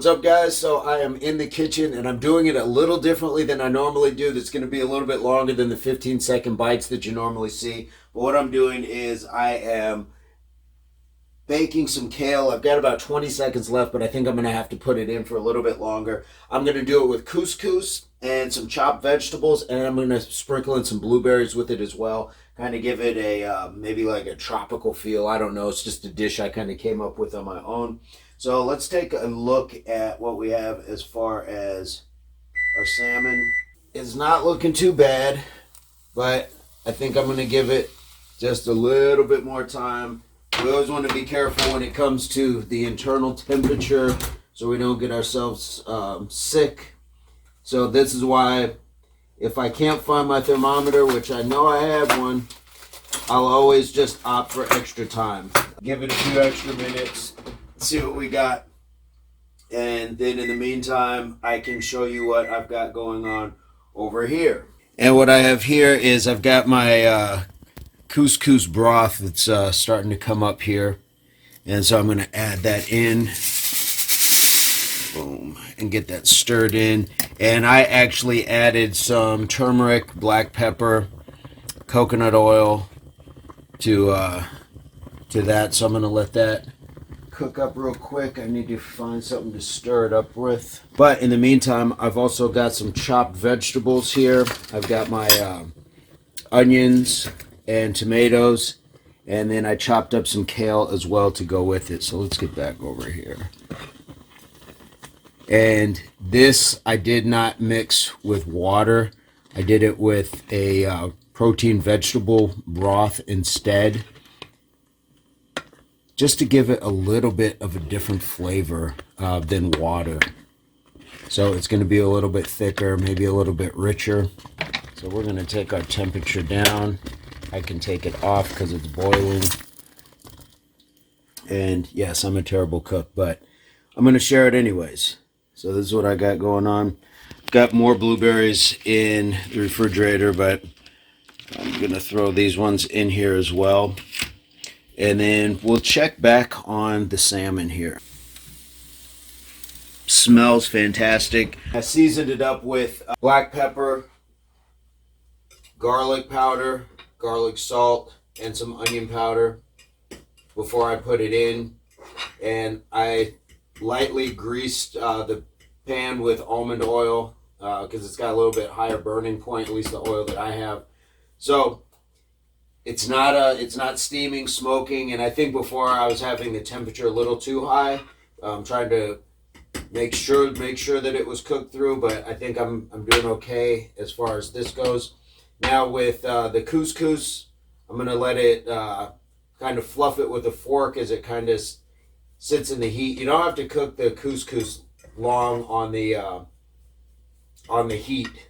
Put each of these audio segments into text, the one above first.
What's up, guys? So I am in the kitchen and I'm doing it a little differently than I normally do. That's going to be a little bit longer than the 15-second bites that you normally see. But what I'm doing is I am baking some kale. I've got about 20 seconds left, but I think I'm going to have to put it in for a little bit longer. I'm going to do it with couscous and some chopped vegetables, and I'm going to sprinkle in some blueberries with it as well. Kind of give it a maybe like a tropical feel. I don't know. It's just a dish I kind of came up with on my own. So let's take a look at what we have as far as our salmon. It's not looking too bad, but I think I'm going to give it just a little bit more time. We always want to be careful when it comes to the internal temperature so we don't get ourselves sick. So this is why if I can't find my thermometer, which I know I have one, I'll always just opt for extra time. Give it a few extra minutes. See what we got, and then in the meantime I can show you what I've got going on over here. And what I have here is I've got my couscous broth that's starting to come up here, and so I'm going to add that in, boom, and get that stirred in. And I actually added some turmeric, black pepper, coconut oil to that, so I'm going to let that cook up real quick. I need to find something to stir it up with. But in the meantime, I've also got some chopped vegetables here. I've got my onions and tomatoes, and then I chopped up some kale as well to go with it. So let's get back over here. And this I did not mix with water. I did it with a protein vegetable broth instead, just to give it a little bit of a different flavor than water. So it's going to be a little bit thicker, maybe a little bit richer. So we're going to take our temperature down. I can take it off because it's boiling. And yes, I'm a terrible cook, but I'm going to share it anyways. So this is what I got going on. Got more blueberries in the refrigerator, but I'm going to throw these ones in here as well. And then we'll check back on the salmon here. Smells fantastic. I seasoned it up with black pepper, garlic powder, garlic salt, and some onion powder before I put it in. And I lightly greased the pan with almond oil because it's got a little bit higher burning point, at least the oil that I have. So it's not steaming, smoking, and I think before I was having the temperature a little too high. I'm trying to make sure that it was cooked through, but I think I'm doing okay as far as this goes. Now with the couscous, I'm gonna let it kind of fluff it with a fork as it kind of sits in the heat. You don't have to cook the couscous long on the heat.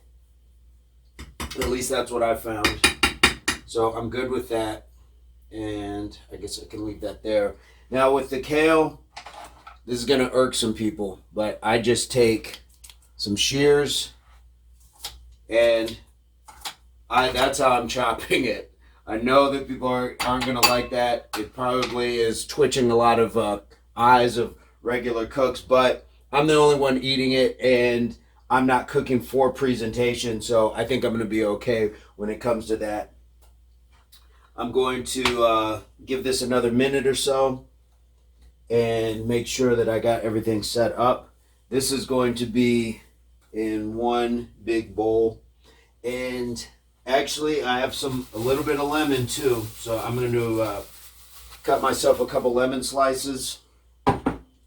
At least that's what I found. So I'm good with that, and I guess I can leave that there. Now with the kale, this is gonna irk some people, but I just take some shears, and that's how I'm chopping it. I know that people aren't gonna like that. It probably is twitching a lot of eyes of regular cooks, but I'm the only one eating it, and I'm not cooking for presentation, so I think I'm gonna be okay when it comes to that. I'm going to give this another minute or so and make sure that I got everything set up. This is going to be in one big bowl. And actually, I have a little bit of lemon too. So I'm going to cut myself a couple lemon slices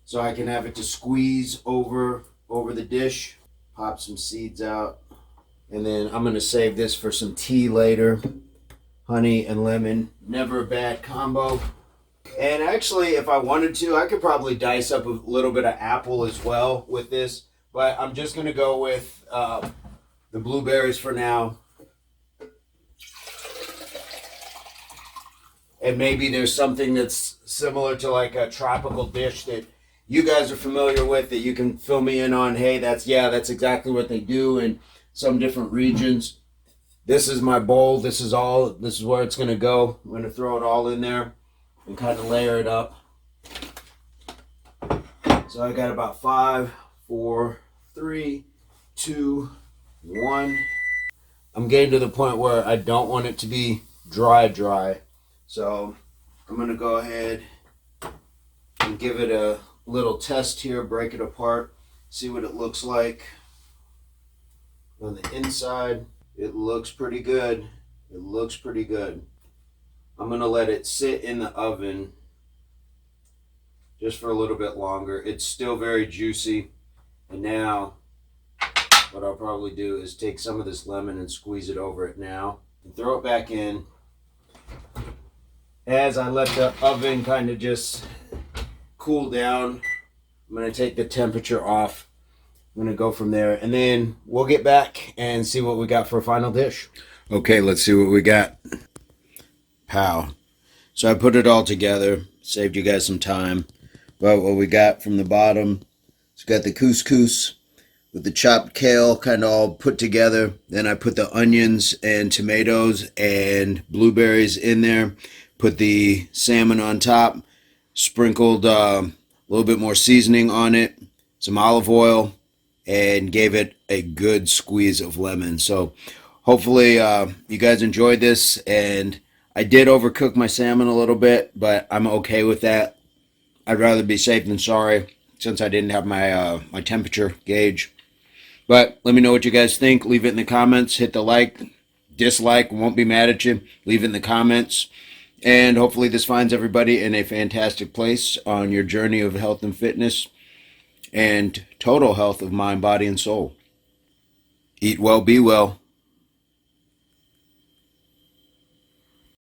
so I can have it to squeeze over the dish. Pop some seeds out. And then I'm going to save this for some tea later. Honey and lemon, never a bad combo. And actually, if I wanted to, I could probably dice up a little bit of apple as well with this, but I'm just gonna go with the blueberries for now. And maybe there's something that's similar to like a tropical dish that you guys are familiar with that you can fill me in on. Hey, that's exactly what they do in some different regions. This is my bowl. This is where it's going to go. I'm going to throw it all in there and kind of layer it up. So So I got about 5, 4, 3, 2, 1. I'm getting to the point where I don't want it to be dry. So I'm going to go ahead and give it a little test here, break it apart, see what it looks like. On the inside, it looks pretty good. It looks pretty good. I'm going to let it sit in the oven just for a little bit longer. It's still very juicy. And now what I'll probably do is take some of this lemon and squeeze it over it now and throw it back in. As I let the oven kind of just cool down, I'm going to take the temperature off. I'm going to go from there, and then we'll get back and see what we got for a final dish. Okay, let's see what we got. Pow. So I put it all together, saved you guys some time. But what we got from the bottom, it's got the couscous with the chopped kale kind of all put together. Then I put the onions and tomatoes and blueberries in there. Put the salmon on top, sprinkled a little bit more seasoning on it, some olive oil, and gave it a good squeeze of lemon. So hopefully you guys enjoyed this. And I did overcook my salmon a little bit, but I'm okay with that. I'd rather be safe than sorry since I didn't have my my temperature gauge. But let me know what you guys think. Leave it in the comments. Hit the like, dislike. Won't be mad at you. Leave it in the comments. And hopefully this finds everybody in a fantastic place on your journey of health and fitness and total health of mind, body, and soul. Eat well, be well.